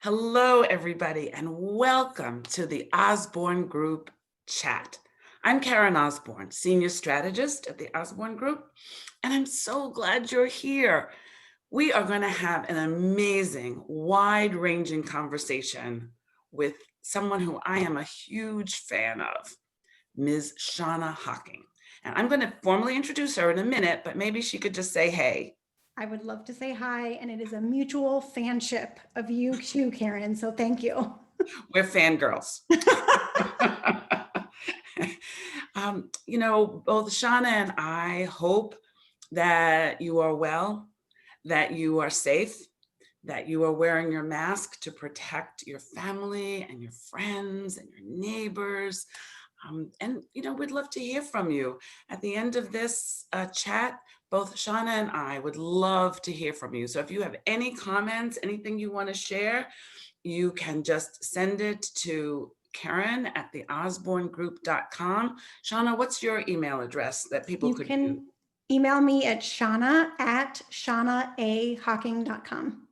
Hello, everybody, and welcome to the Osborne Group Chat. I'm Karen Osborne, Senior Strategist at the Osborne Group, and I'm so glad you're here. We are going to have an amazing, wide-ranging conversation with someone who I am a huge fan of, Ms. Shanna Hocking. And I'm going to formally introduce her in a minute, but maybe she could just say hey. I would love to say hi, and it is a mutual fanship of you too, Karen. So thank you. We're fangirls. Both Shawna and I hope that you are well, that you are safe, that you are wearing your mask to protect your family and your friends and your neighbors. We'd love to hear from you. At the end of this chat, both Shawna and I would love to hear from you. So if you have any comments, anything you want to share, you can just send it to Karen at theosbornegroup.com. Shawna, what's your email address that people You could can email me at Shawna at ShawnaAHocking.com.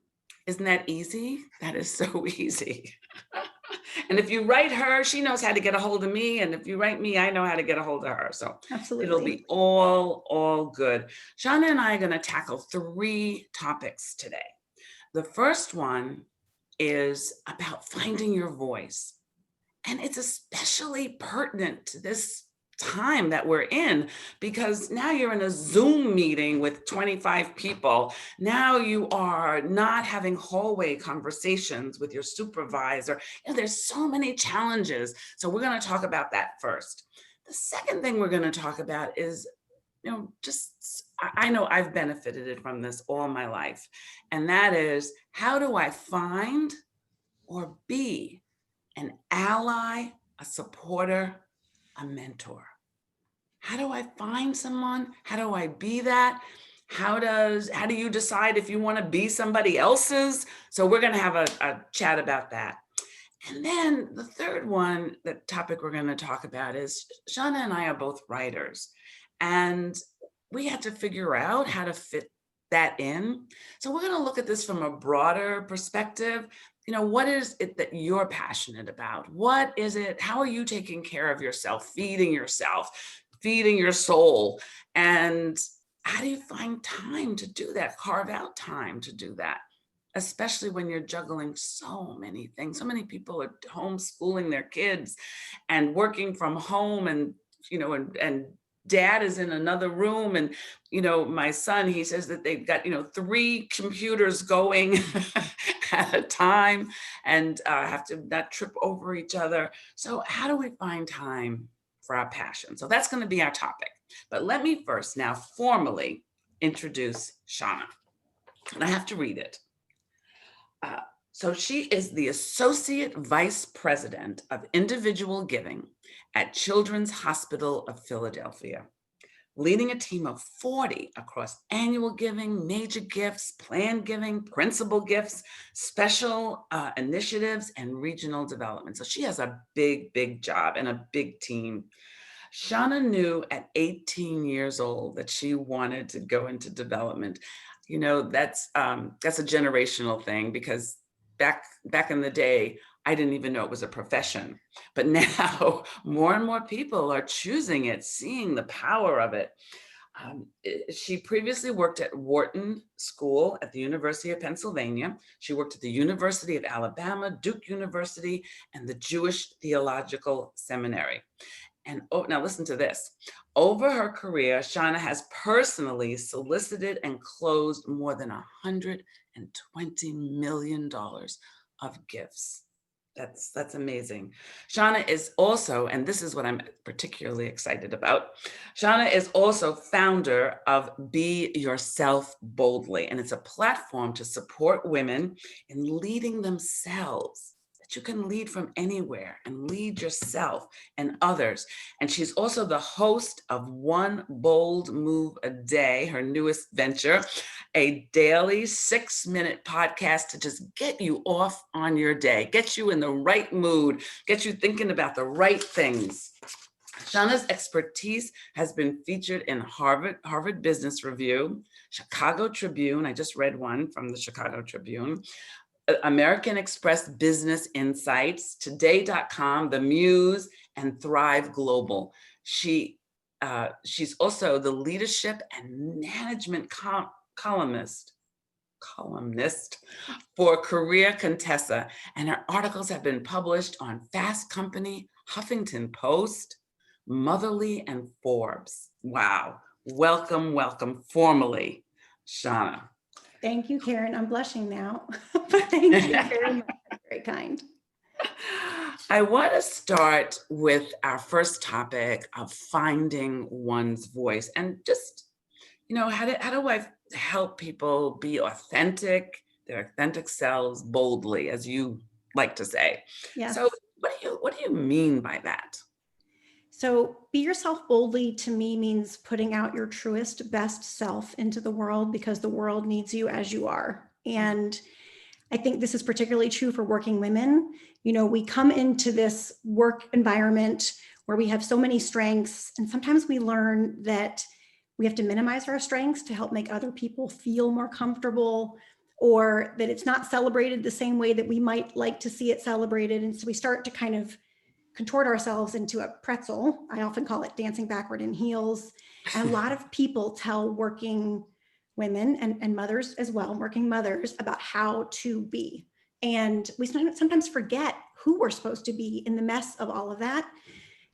Isn't that easy? That is so easy. And if you write her, she knows how to get a hold of me. And if you write me, I know how to get a hold of her. So Absolutely. It'll be all good. Shawna and I are going to tackle 3 topics today. The first one is about finding your voice. And it's especially pertinent to this time that we're in, because now you're in a Zoom meeting with 25 people. Now you are not having hallway conversations with your supervisor. There's so many challenges. So we're going to talk about that first. The second thing we're going to talk about is, I know I've benefited from this all my life. And that is, how do I find or be an ally, a supporter, a mentor? How do I find someone? How do I be that? How do you decide if you want to be somebody else's? So we're going to have a chat about that. And then the third one, the topic we're going to talk about is, Shawna and I are both writers, and we had to figure out how to fit that in. So we're going to look at this from a broader perspective. What is it that you're passionate about? What is it? How are you taking care of yourself, feeding your soul? And how do you find time to do that? Carve out time to do that, especially when you're juggling so many things. So many people are homeschooling their kids and working from home, and dad is in another room. And, my son, he says that they've got, 3 computers going at a time, and have to not trip over each other. So how do we find time for our passion? So that's going to be our topic. But let me first now formally introduce Shawna. And I have to read it. So she is the Associate Vice President of Individual Giving at Children's Hospital of Philadelphia, leading a team of 40 across annual giving, major gifts, planned giving, principal gifts, special initiatives, and regional development. So she has a big job and a big team. Shawna knew at 18 years old that she wanted to go into development. That's a generational thing, because back in the day, I didn't even know it was a profession. But now more and more people are choosing it, seeing the power of it. She previously worked at Wharton School at the University of Pennsylvania. She worked at the University of Alabama, Duke University, and the Jewish Theological Seminary. And now listen to this. Over her career, Shawna has personally solicited and closed more than $120 million of gifts. That's amazing. Shawna is also, and this is what I'm particularly excited about, Shawna is also founder of Be Yourself Boldly, and it's a platform to support women in leading themselves. You can lead from anywhere and lead yourself and others. And she's also the host of One Bold Move a Day, her newest venture, a daily 6-minute podcast to just get you off on your day, get you in the right mood, get you thinking about the right things. Shawna's expertise has been featured in Harvard Business Review, Chicago Tribune. I just read one from the Chicago Tribune, American Express Business Insights, Today.com, The Muse, and Thrive Global. She's also the leadership and management columnist for Career Contessa, and her articles have been published on Fast Company, Huffington Post, Motherly, and Forbes. Wow. Welcome, welcome formally, Shawna. Thank you, Karen. I'm blushing now, but thank you very much. That's very kind. I want to start with our first topic of finding one's voice, and just, how do I help people be authentic, their authentic selves boldly, as you like to say. Yes. So what do you mean by that? So be yourself boldly to me means putting out your truest, best self into the world, because the world needs you as you are. And I think this is particularly true for working women. We come into this work environment where we have so many strengths, and sometimes we learn that we have to minimize our strengths to help make other people feel more comfortable, or that it's not celebrated the same way that we might like to see it celebrated. And so we start to kind of contort ourselves into a pretzel. I often call it dancing backward in heels. And a lot of people tell working women and mothers as well, working mothers, about how to be. And we sometimes forget who we're supposed to be in the mess of all of that.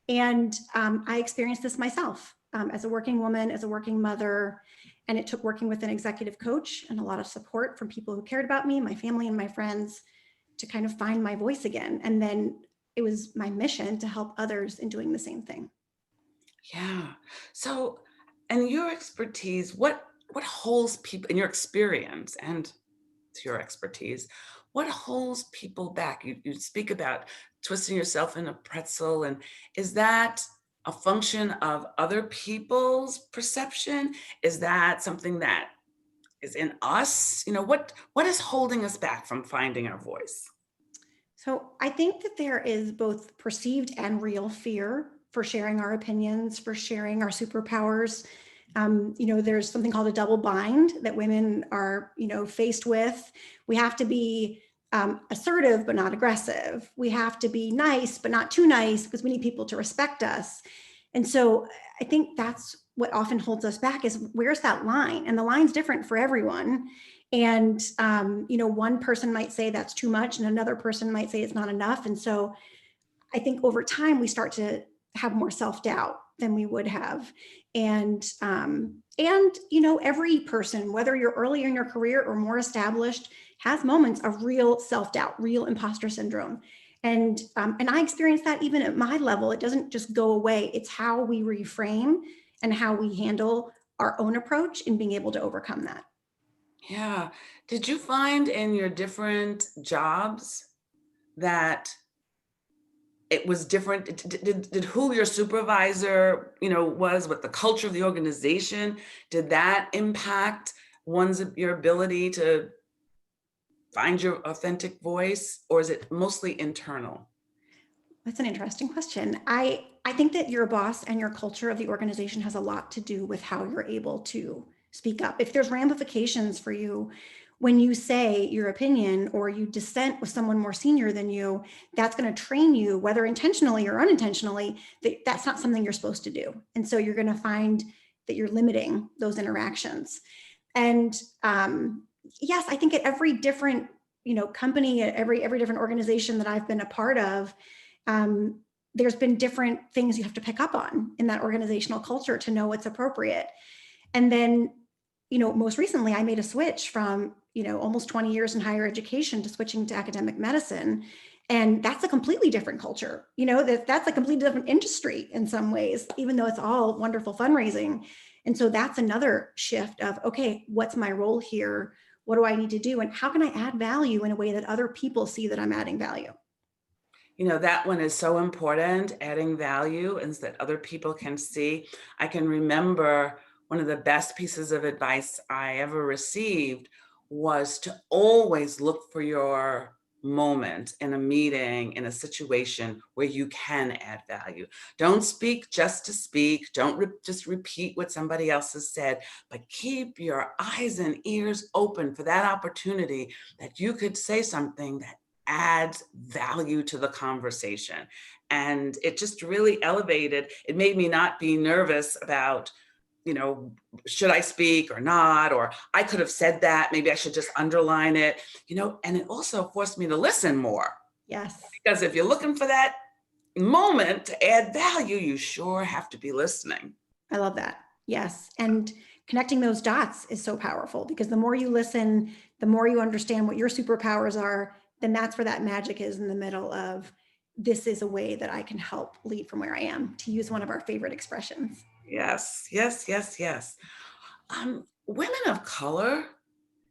And I experienced this myself as a working woman, as a working mother. And it took working with an executive coach and a lot of support from people who cared about me, my family and my friends, to kind of find my voice again. And then it was my mission to help others in doing the same thing. Yeah. So, and your expertise, what holds people in your experience and to your expertise, what holds people back? You speak about twisting yourself in a pretzel, and is that a function of other people's perception? Is that something that is in us? What is holding us back from finding our voice? So I think that there is both perceived and real fear for sharing our opinions, for sharing our superpowers. There's something called a double bind that women are, faced with. We have to be assertive, but not aggressive. We have to be nice, but not too nice, because we need people to respect us. And so I think that's what often holds us back, is where's that line? And the line's different for everyone. And, one person might say that's too much, and another person might say it's not enough. And so I think over time we start to have more self-doubt than we would have. And every person, whether you're earlier in your career or more established, has moments of real self-doubt, real imposter syndrome. And I experience that even at my level. It doesn't just go away. It's how we reframe and how we handle our own approach in being able to overcome that. Yeah. Did you find in your different jobs that it was different? Did who your supervisor, was, what the culture of the organization, did that impact your ability to find your authentic voice, or is it mostly internal? That's an interesting question. I think that your boss and your culture of the organization has a lot to do with how you're able to speak up. If there's ramifications for you when you say your opinion or you dissent with someone more senior than you, that's going to train you, whether intentionally or unintentionally, that that's not something you're supposed to do. And so you're going to find that you're limiting those interactions. And yes, I think at every different company, at every different organization that I've been a part of, there's been different things you have to pick up on in that organizational culture to know what's appropriate. And then, most recently I made a switch from, almost 20 years in higher education to switching to academic medicine. And that's a completely different culture. That's a completely different industry in some ways, even though it's all wonderful fundraising. And so that's another shift of, okay, what's my role here? What do I need to do? And how can I add value in a way that other people see that I'm adding value? That one is so important, adding value, and so that other people can see. I can remember one of the best pieces of advice I ever received was to always look for your moment in a meeting, in a situation where you can add value. Don't speak just to speak. Don't just repeat what somebody else has said, but keep your eyes and ears open for that opportunity that you could say something that adds value to the conversation. And it just really elevated. It made me not be nervous about, should I speak or not? Or I could have said that, maybe I should just underline it, and it also forced me to listen more. Yes. Because if you're looking for that moment to add value, you sure have to be listening. I love that. Yes. And connecting those dots is so powerful because the more you listen, the more you understand what your superpowers are, then that's where that magic is in the middle of this is a way that I can help lead from where I am, to use one of our favorite expressions. Yes, yes, yes, yes. Women of color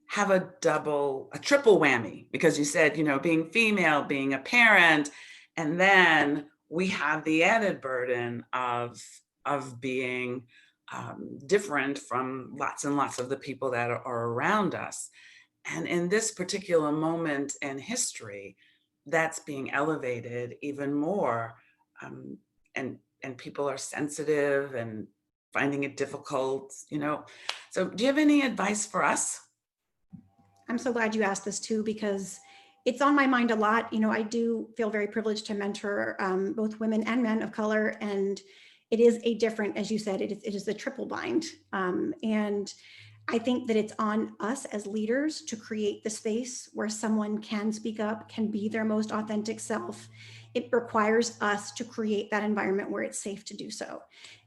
have a triple whammy because you said, being female, being a parent, and then we have the added burden of being different from lots and lots of the people that are around us. And in this particular moment in history, that's being elevated even more. Um, and people are sensitive and finding it difficult. So do you have any advice for us? I'm so glad you asked this too, because it's on my mind a lot. I do feel very privileged to mentor both women and men of color. And it is a different, as you said, it is a triple bind. And I think that it's on us as leaders to create the space where someone can speak up, can be their most authentic self. It requires us to create that environment where it's safe to do so.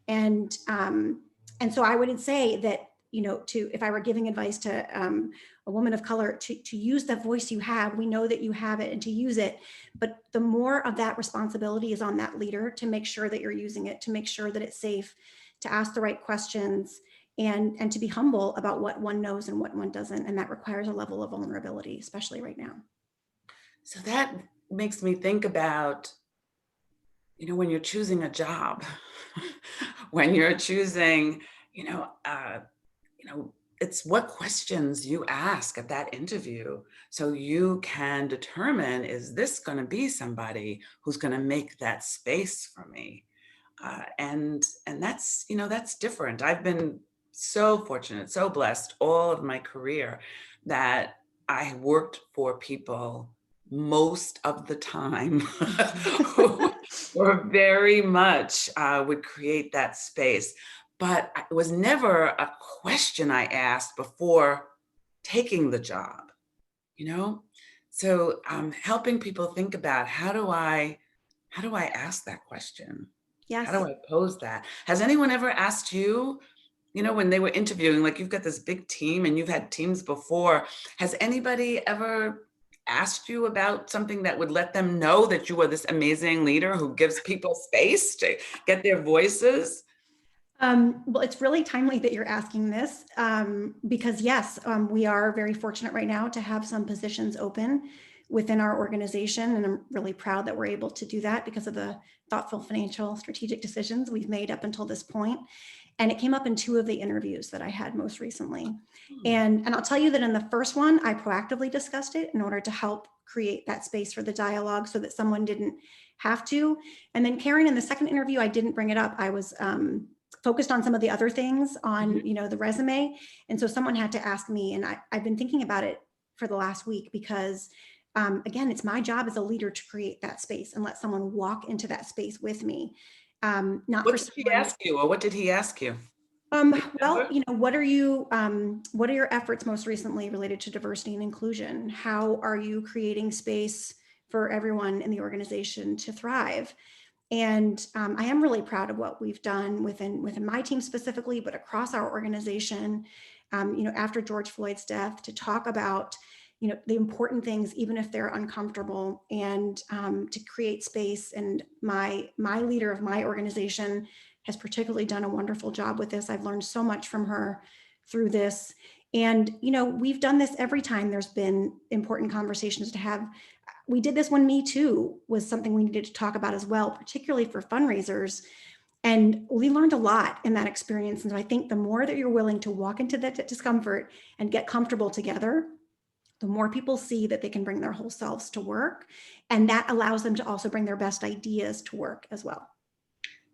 And so I would say that, if I were giving advice to a woman of color, to use the voice you have, we know that you have it, and to use it. But the more of that responsibility is on that leader to make sure that you're using it, to make sure that it's safe, to ask the right questions, and to be humble about what one knows and what one doesn't. And that requires a level of vulnerability, especially right now. So that makes me think about, when you're choosing a job, when you're choosing, you know, uh, it's what questions you ask at that interview so you can determine, is this going to be somebody who's going to make that space for me? And that's different. I've been so fortunate, so blessed all of my career that I worked for people most of the time who were very much would create that space. But it was never a question I asked before taking the job, you know? So helping people think about how do I ask that question? How do Yes. I pose that? Has anyone ever asked you, when they were interviewing, like you've got this big team and you've had teams before, has anybody ever asked you about something that would let them know that you are this amazing leader who gives people space to get their voices? Well, it's really timely that you're asking this because yes, we are very fortunate right now to have some positions open within our organization. And I'm really proud that we're able to do that because of the thoughtful financial strategic decisions we've made up until this point. And it came up in two of the interviews that I had most recently. Hmm. And I'll tell you that in the first one, I proactively discussed it in order to help create that space for the dialogue so that someone didn't have to. And then Karen, in the second interview, I didn't bring it up. I was focused on some of the other things on, the resume. And so someone had to ask me, and I've been thinking about it for the last week because again, it's my job as a leader to create that space and let someone walk into that space with me. Not What for did she someone. ask you, or what did he ask you? Do you Well, remember? what are your efforts most recently related to diversity and inclusion? How are you creating space for everyone in the organization to thrive? And I am really proud of what we've done within my team specifically, but across our organization. After George Floyd's death, to talk about the important things, even if they're uncomfortable, and to create space. And my leader of my organization has particularly done a wonderful job with this. I've learned so much from her through this. And we've done this every time there's been important conversations to have. We did this when Me Too was something we needed to talk about as well, particularly for fundraisers. And we learned a lot in that experience. And so I think the more that you're willing to walk into that discomfort and get comfortable together, The more people see that they can bring their whole selves to work, and that allows them to also bring their best ideas to work as well.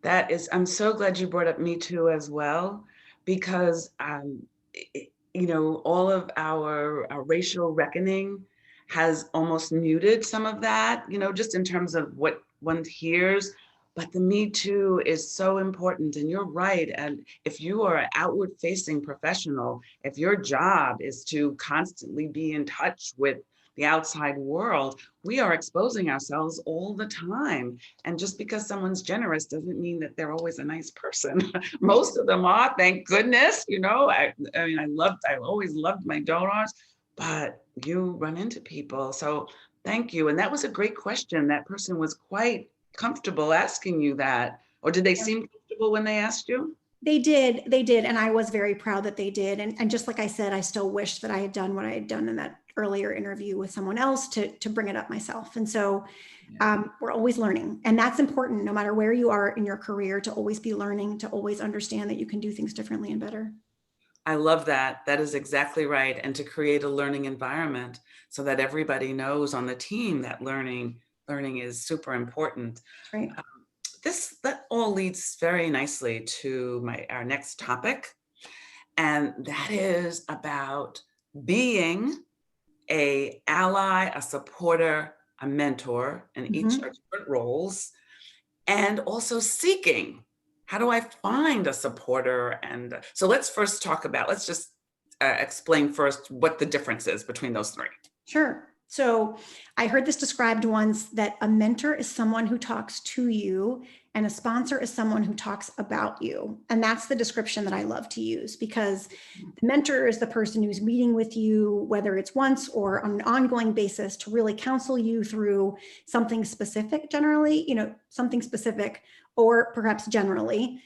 That is, I'm so glad you brought up Me Too as well, because, all of our racial reckoning has almost muted some of that, just in terms of what one hears. But the Me Too is so important. And you're right. And if you are an outward facing professional, if your job is to constantly be in touch with the outside world, we are exposing ourselves all the time. And just because someone's generous doesn't mean that they're always a nice person. Most of them are, thank goodness. I mean, I always loved my donors, but you run into people. So thank you. And that was a great question. That person was quite comfortable asking you that. Or did they seem comfortable when they asked you? They did. And I was very proud that they did. And just like I said, I still wish that I had done what I had done in that earlier interview with someone else to bring it up myself. And so we're always learning. And that's important, no matter where you are in your career, to always be learning, to always understand that you can do things differently and better. I love that. That is exactly right. And to create a learning environment so that everybody knows on the team that learning is super important. That's right. That all leads very nicely to our next topic, and that is about being a ally, a supporter, a mentor, and each are different roles, and also seeking. How do I find a supporter? And so let's just explain first what the difference is between those three. Sure. So I heard this described once, that a mentor is someone who talks to you and a sponsor is someone who talks about you. And that's the description that I love to use, because the mentor is the person who's meeting with you, whether it's once or on an ongoing basis, to really counsel you through something specific, generally, something specific, or perhaps generally,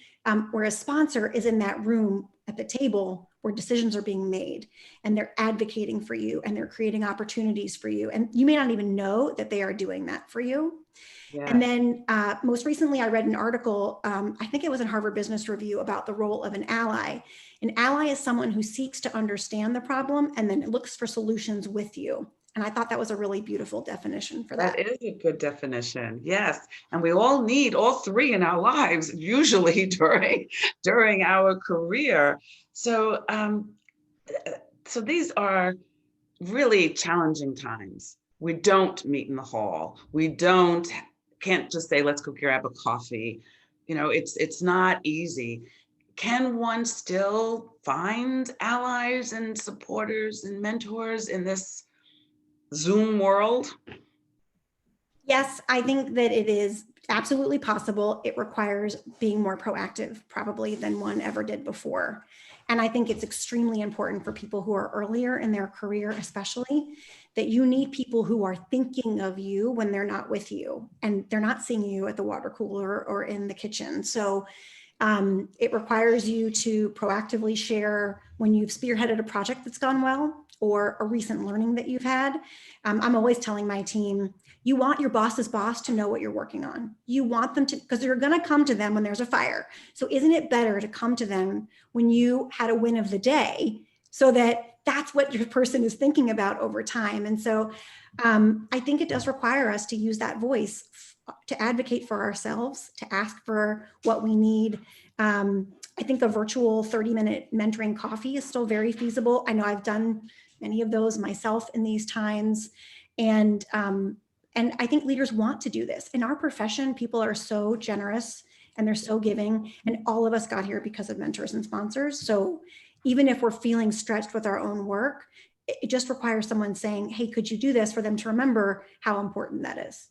whereas sponsor is in that room at the table where decisions are being made, and they're advocating for you and they're creating opportunities for you. And you may not even know that they are doing that for you. Yeah. And then most recently, I read an article, I think it was in Harvard Business Review, about the role of an ally. An ally is someone who seeks to understand the problem and then looks for solutions with you. And I thought that was a really beautiful definition for that. That is a good definition. Yes. And we all need all three in our lives, usually during our career. So, so these are really challenging times. We don't meet in the hall. We can't just say, let's go grab a coffee. It's not easy. Can one still find allies and supporters and mentors in this Zoom world? Yes, I think that it is absolutely possible. It requires being more proactive, probably, than one ever did before. And I think it's extremely important for people who are earlier in their career, especially, that you need people who are thinking of you when they're not with you and they're not seeing you at the water cooler or in the kitchen. So it requires you to proactively share when you've spearheaded a project that's gone well, or a recent learning that you've had. I'm always telling my team, you want your boss's boss to know what you're working on. You want them to, because you're going to come to them when there's a fire. So isn't it better to come to them when you had a win of the day, so that that's what your person is thinking about over time? And so I think it does require us to use that voice to advocate for ourselves, to ask for what we need. I think a virtual 30-minute mentoring coffee is still very feasible. I know I've done many of those myself in these times. And I think leaders want to do this. In our profession, people are so generous and they're so giving, and all of us got here because of mentors and sponsors. So even if we're feeling stretched with our own work, it just requires someone saying, hey, could you do this, for them to remember how important that is.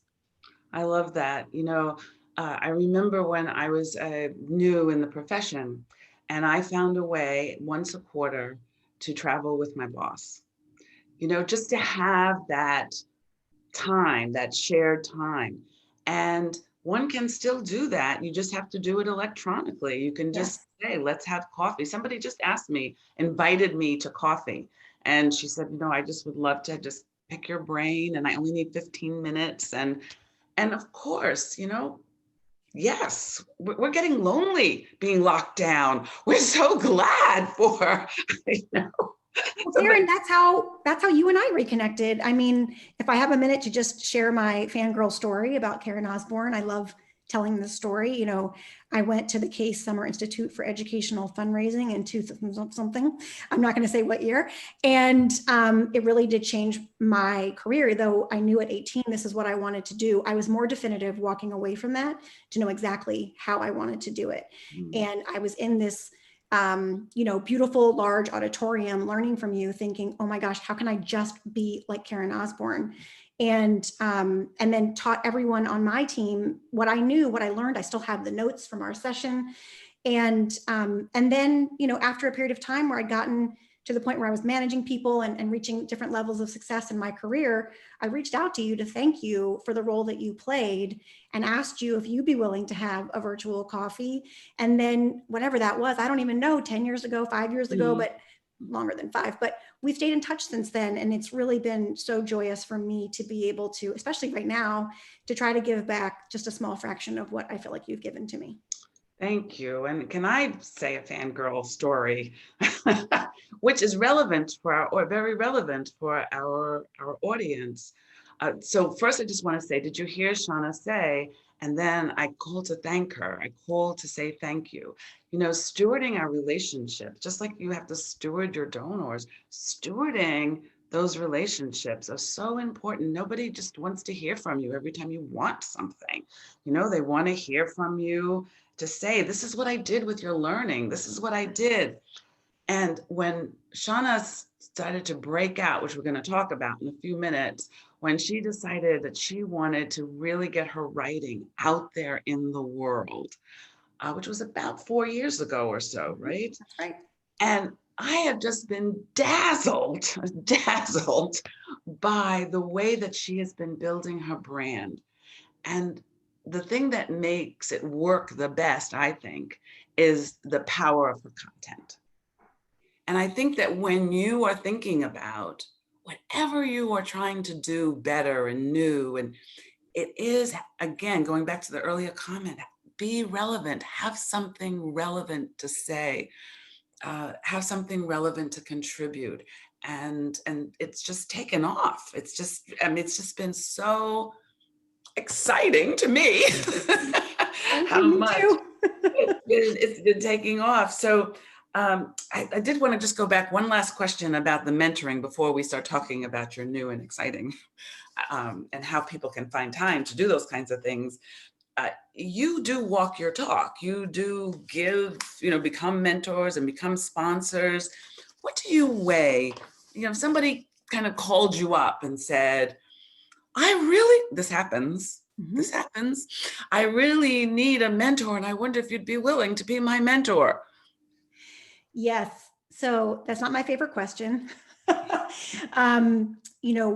I love that. I remember when I was new in the profession, and I found a way once a quarter to travel with my boss, just to have that time, that shared time. And one can still do that. You just have to do it electronically. You can just say, let's have coffee. Somebody just invited me to coffee. And she said, I just would love to just pick your brain, and I only need 15 minutes. And of course, yes, we're getting lonely being locked down. We're so glad for, Karen, that's how you and I reconnected. I mean, if I have a minute to just share my fangirl story about Karen Osborne, I love telling this story. I went to the Case Summer Institute for Educational Fundraising in 2000 something. I'm not going to say what year. And it really did change my career, though I knew at 18, this is what I wanted to do. I was more definitive walking away from that to know exactly how I wanted to do it. And I was in this beautiful large auditorium learning from you, thinking, oh my gosh, how can I just be like Karen Osborne? And then taught everyone on my team what I knew, what I learned. I still have the notes from our session. And then, after a period of time where I'd gotten to the point where I was managing people and reaching different levels of success in my career, I reached out to you to thank you for the role that you played and asked you if you'd be willing to have a virtual coffee. And then whatever that was, I don't even know, 10 years ago, 5 years ago, but longer than 5, but we've stayed in touch since then. And it's really been so joyous for me to be able to, especially right now, to try to give back just a small fraction of what I feel like you've given to me. Thank you. And can I say a fangirl story, which is relevant or very relevant for our audience? So first, I just want to say, did you hear Shawna say, and then I called to thank her. I called to say thank you. Stewarding our relationship, just like you have to steward your donors, stewarding those relationships are so important. Nobody just wants to hear from you every time you want something. They want to hear from you to say, this is what I did with your learning. This is what I did. And when Shawna started to break out, which we're going to talk about in a few minutes, when she decided that she wanted to really get her writing out there in the world, which was about 4 years ago or so, right? That's right. And I have just been dazzled by the way that she has been building her brand. And the thing that makes it work the best, I think, is the power of her content. And I think that when you are thinking about whatever you are trying to do better and new, and it is, again, going back to the earlier comment, be relevant, have something relevant to say, have something relevant to contribute. And it's just taken off. It's just been so exciting to me how much it's been taking off. So I did want to just go back one last question about the mentoring before we start talking about your new and exciting and how people can find time to do those kinds of things. You do walk your talk. You do become mentors and become sponsors. What do you weigh? If somebody kind of called you up and said, this happens. This happens. I really need a mentor, and I wonder if you'd be willing to be my mentor. Yes. So that's not my favorite question.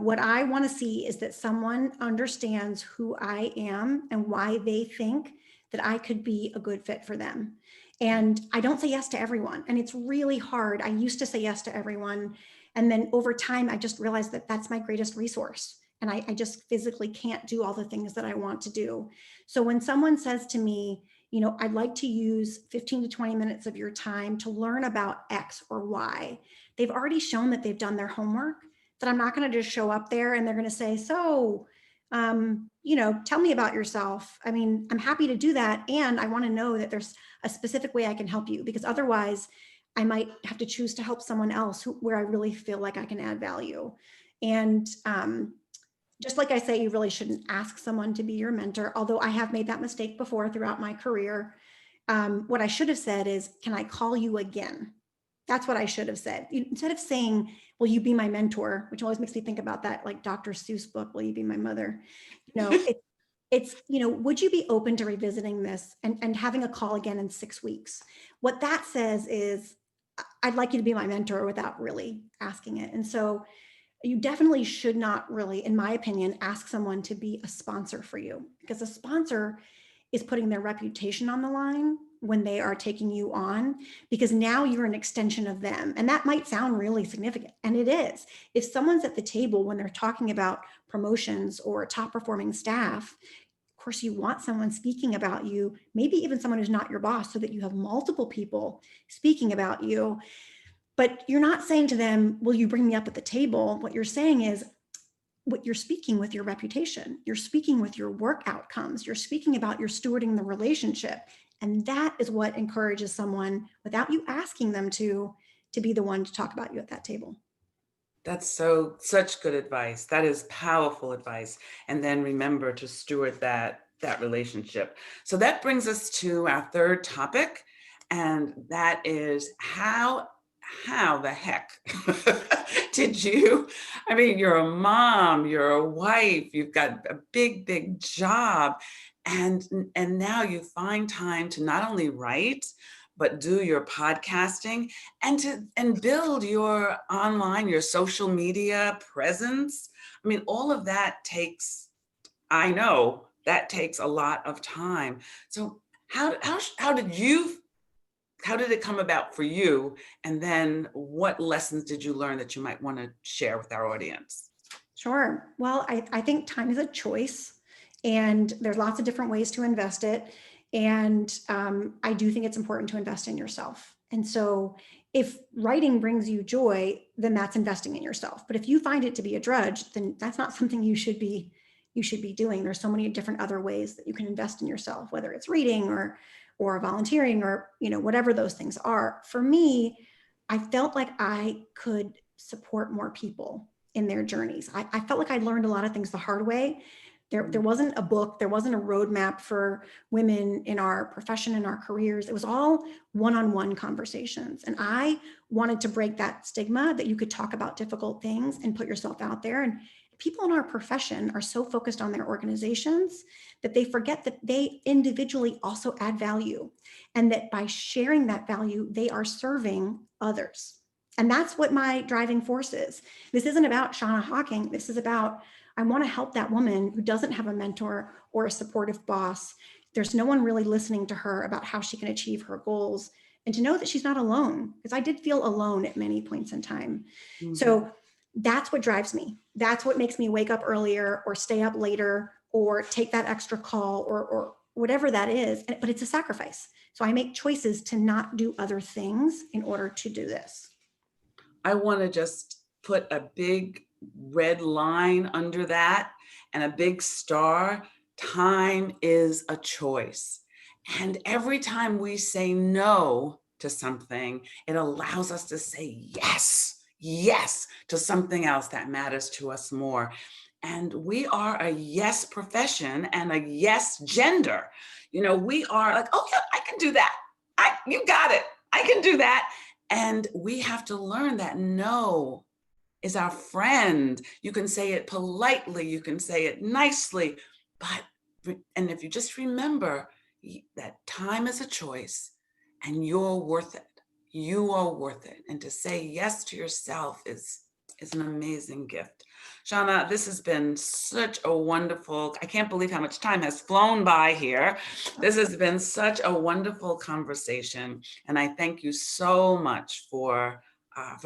What I want to see is that someone understands who I am and why they think that I could be a good fit for them. And I don't say yes to everyone. And it's really hard. I used to say yes to everyone. And then over time, I just realized that that's my greatest resource. And I just physically can't do all the things that I want to do. So when someone says to me, I'd like to use 15 to 20 minutes of your time to learn about X or Y, they've already shown that they've done their homework, that I'm not going to just show up there and they're going to say, so, tell me about yourself. I mean, I'm happy to do that. And I want to know that there's a specific way I can help you, because otherwise I might have to choose to help someone else where I really feel like I can add value. And just like I say, you really shouldn't ask someone to be your mentor, although I have made that mistake before throughout my career. What I should have said is, can I call you again? That's what I should have said. Instead of saying, will you be my mentor, which always makes me think about that like Dr. Seuss book, Will You Be My Mother? It's would you be open to revisiting this and having a call again in 6 weeks? What that says is, I'd like you to be my mentor without really asking it. And so you definitely should not really, in my opinion, ask someone to be a sponsor for you, because a sponsor is putting their reputation on the line when they are taking you on, because now you're an extension of them. And that might sound really significant, and it is. If someone's at the table when they're talking about promotions or top performing staff, of course you want someone speaking about you, maybe even someone who's not your boss, so that you have multiple people speaking about you. But you're not saying to them, will you bring me up at the table? What you're saying is, what you're speaking with your reputation, you're speaking with your work outcomes, you're speaking about your stewarding the relationship. And that is what encourages someone, without you asking them to be the one to talk about you at that table. That's such good advice. That is powerful advice. And then remember to steward that relationship. So that brings us to our third topic, and that is how the heck did you, I mean, you're a mom, you're a wife, you've got a big job, and now you find time to not only write, but do your podcasting and build your online, your social media presence. I mean, all of that takes, I know that takes a lot of time. So how did it come about for you? And then what lessons did you learn that you might want to share with our audience? Sure. Well, I think time is a choice, and there's lots of different ways to invest it. And I do think it's important to invest in yourself. And so if writing brings you joy, then that's investing in yourself. But if you find it to be a drudge, then that's not something you should be doing. There's so many different other ways that you can invest in yourself, whether it's reading or volunteering or, whatever those things are. For me, I felt like I could support more people in their journeys. I felt like I learned a lot of things the hard way. There wasn't a book, there wasn't a roadmap for women in our profession, in our careers. It was all one-on-one conversations. And I wanted to break that stigma that you could talk about difficult things and put yourself out there. And people in our profession are so focused on their organizations that they forget that they individually also add value, and that by sharing that value, they are serving others. And that's what my driving force is. This isn't about Shanna Hocking. This is about, I want to help that woman who doesn't have a mentor or a supportive boss. There's no one really listening to her about how she can achieve her goals, and to know that she's not alone, because I did feel alone at many points in time. Mm-hmm. So that's what drives me. That's what makes me wake up earlier or stay up later or take that extra call or whatever that is. But it's a sacrifice. So I make choices to not do other things in order to do this. I want to just put a big red line under that and a big star. Time is a choice. And every time we say no to something, it allows us to say yes to something else that matters to us more. And we are a yes profession and a yes gender. We are like, oh yeah, I can do that. You got it. I can do that. And we have to learn that no is our friend. You can say it politely, you can say it nicely, and if you just remember that time is a choice and you're worth it. You are worth it. And to say yes to yourself is an amazing gift. Shawna, this has been such a wonderful, I can't believe how much time has flown by here. This has been such a wonderful conversation. And I thank you so much for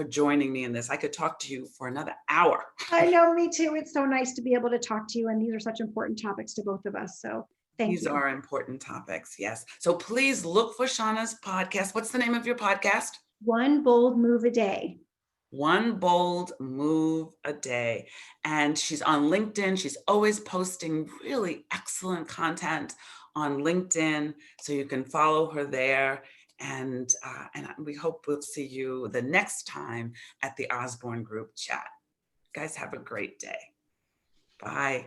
joining me in this. I could talk to you for another hour. I know, me too. It's so nice to be able to talk to you. And these are such important topics to both of us. So thank you. These are important topics, yes. So please look for Shawna's podcast. What's the name of your podcast? One Bold Move a Day. One bold move a day. And she's on LinkedIn. She's always posting really excellent content on LinkedIn. So you can follow her there. And we hope we'll see you the next time at the Osborne group chat. Guys, have a great day. Bye.